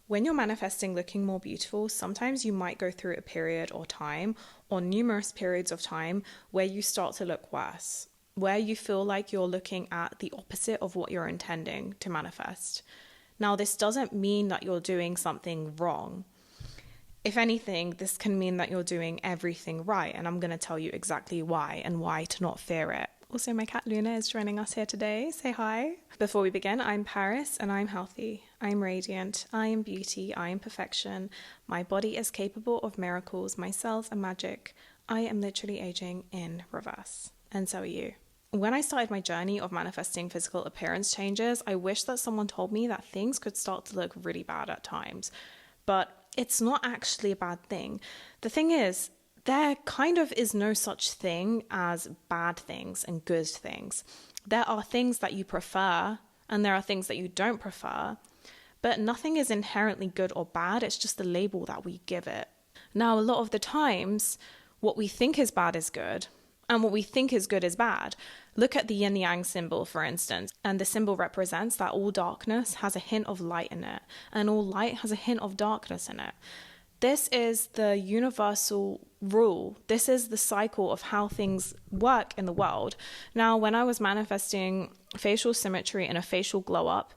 When you're manifesting looking more beautiful, sometimes you might go through a period or time, or numerous periods of time, where you start to look worse, where you feel like you're looking at the opposite of what you're intending to manifest. Now, this doesn't mean that you're doing something wrong. If anything, this can mean that you're doing everything right, and I'm going to tell you exactly why and why to not fear it. Also, my cat Luna is joining us here today. Say hi. Before we begin, I'm Paris and I'm healthy. I'm radiant. I am beauty. I am perfection. My body is capable of miracles. My cells are magic. I am literally aging in reverse. And so are you. When I started my journey of manifesting physical appearance changes, I wish that someone told me that things could start to look really bad at times. But it's not actually a bad thing. The thing is, there kind of is no such thing as bad things and good things. There are things that you prefer and there are things that you don't prefer, but nothing is inherently good or bad. It's just the label that we give it. Now, a lot of the times, what we think is bad is good and what we think is good is bad. Look at the yin yang symbol, for instance, and the symbol represents that all darkness has a hint of light in it and all light has a hint of darkness in it. This is the universal rule. This is the cycle of how things work in the world. Now, when I was manifesting facial symmetry and a facial glow up,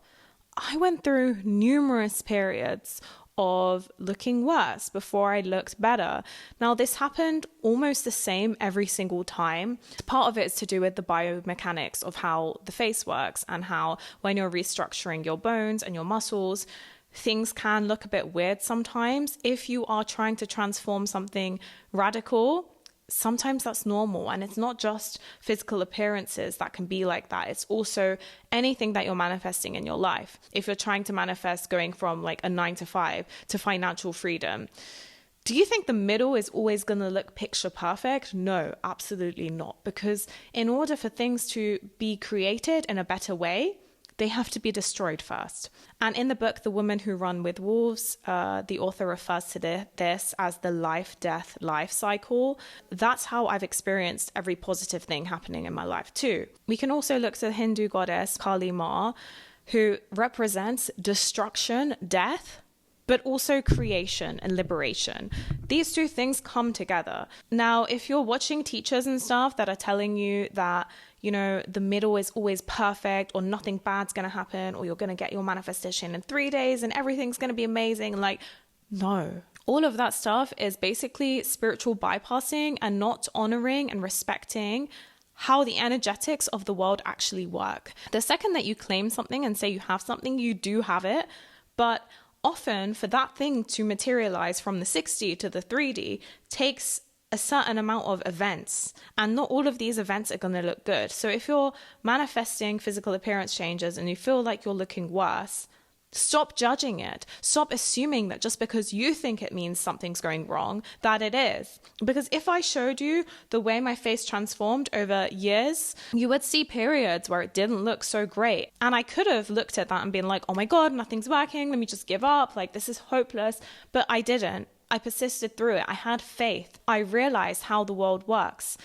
I went through numerous periods of looking worse before I looked better. Now, this happened almost the same every single time. Part of it is to do with the biomechanics of how the face works and how when you're restructuring your bones and your muscles, things can look a bit weird sometimes. If you are trying to transform something radical, sometimes that's normal. And it's not just physical appearances that can be like that. It's also anything that you're manifesting in your life. If you're trying to manifest going from like a 9 to 5 to financial freedom, do you think the middle is always going to look picture perfect? No, absolutely not. Because in order for things to be created in a better way, they have to be destroyed first. And in the book, The Woman Who Ran with Wolves, the author refers to this as the life-death-life cycle. That's how I've experienced every positive thing happening in my life too. We can also look to the Hindu goddess Kali Ma, who represents destruction, death, but also creation and liberation. These two things come together. Now, if you're watching teachers and stuff that are telling you that, you know, the middle is always perfect or nothing bad's going to happen or you're going to get your manifestation in 3 days and everything's going to be amazing, like, no. All of that stuff is basically spiritual bypassing and not honoring and respecting how the energetics of the world actually work. The second that you claim something and say you have something, you do have it, but often for that thing to materialize from the 6D to the 3D takes a certain amount of events, and not all of these events are going to look good. So if you're manifesting physical appearance changes and you feel like you're looking worse, stop judging it. Stop assuming that just because you think it means something's going wrong, that it is. Because if I showed you the way my face transformed over years, you would see periods where it didn't look so great. And I could have looked at that and been like, oh my God, nothing's working. Let me just give up. Like, this is hopeless. But I didn't. I persisted through it. I had faith. I realized how the world works.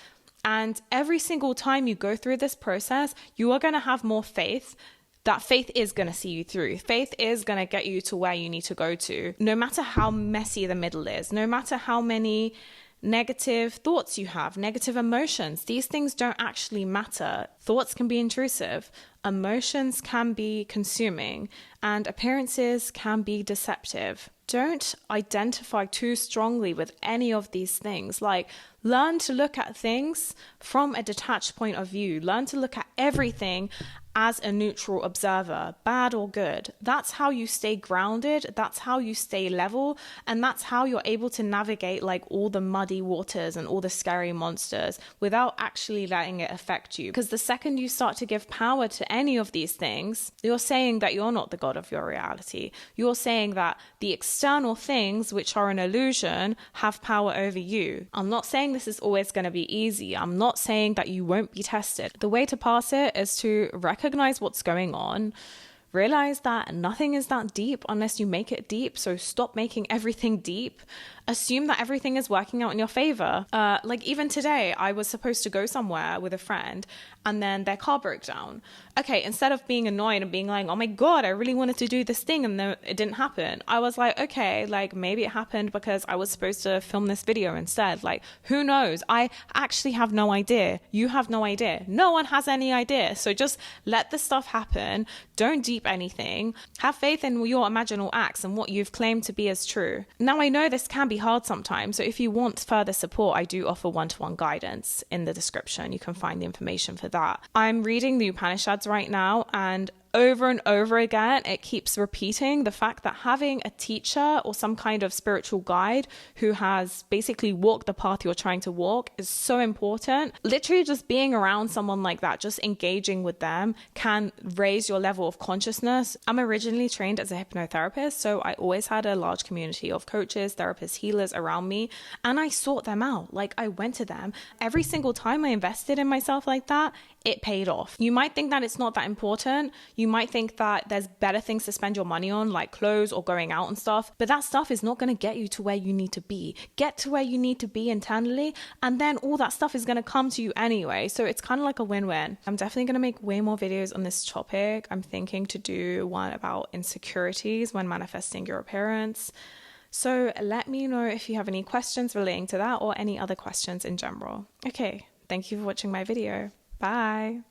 And every single time you go through this process, you are going to have more faith. That faith is going to see you through. Faith is going to get you to where you need to go to. No matter how messy the middle is, no matter how many negative thoughts you have, negative emotions, these things don't actually matter. Thoughts can be intrusive. Emotions can be consuming, and appearances can be deceptive. Don't identify too strongly with any of these things. Like, learn to look at things from a detached point of view. Learn to look at everything as a neutral observer, bad or good. That's how you stay grounded. That's how you stay level. And that's how you're able to navigate like all the muddy waters and all the scary monsters without actually letting it affect you. Because the second you start to give power to any of these things, you're saying that you're not the god of your reality. You're saying that the external things, which are an illusion, have power over you. I'm not saying this is always going to be easy. I'm not saying that you won't be tested. The way to pass it is to recognize what's going on, Realize that nothing is that deep unless you make it deep. So stop making everything deep. Assume that everything is working out in your favor. Like even today, I was supposed to go somewhere with a friend and then their car broke down. Okay, instead of being annoyed and being like, oh my God, I really wanted to do this thing and then it didn't happen, I was like, okay, like maybe it happened because I was supposed to film this video instead. Like, who knows? I actually have no idea. You have no idea. No one has any idea. So just let the stuff happen. Don't deep anything. Have faith in your imaginal acts and what you've claimed to be as true. Now, I know this can be hard sometimes. So if you want further support, I do offer one-to-one guidance in the description. You can find the information for that. I'm reading the Upanishads right now, and over and over again, it keeps repeating the fact that having a teacher or some kind of spiritual guide who has basically walked the path you're trying to walk is so important. Literally just being around someone like that, just engaging with them, can raise your level of consciousness. I'm originally trained as a hypnotherapist, so I always had a large community of coaches, therapists, healers around me, and I sought them out. Like, I went to them. Every single time I invested in myself like that, it paid off. You might think that it's not that important. You might think that there's better things to spend your money on, like clothes or going out and stuff, but that stuff is not going to get you to where you need to be. Get to where you need to be internally, and then all that stuff is going to come to you anyway. So it's kind of like a win-win. I'm definitely going to make way more videos on this topic. I'm thinking to do one about insecurities when manifesting your appearance. So let me know if you have any questions relating to that or any other questions in general. Okay, thank you for watching my video. Bye.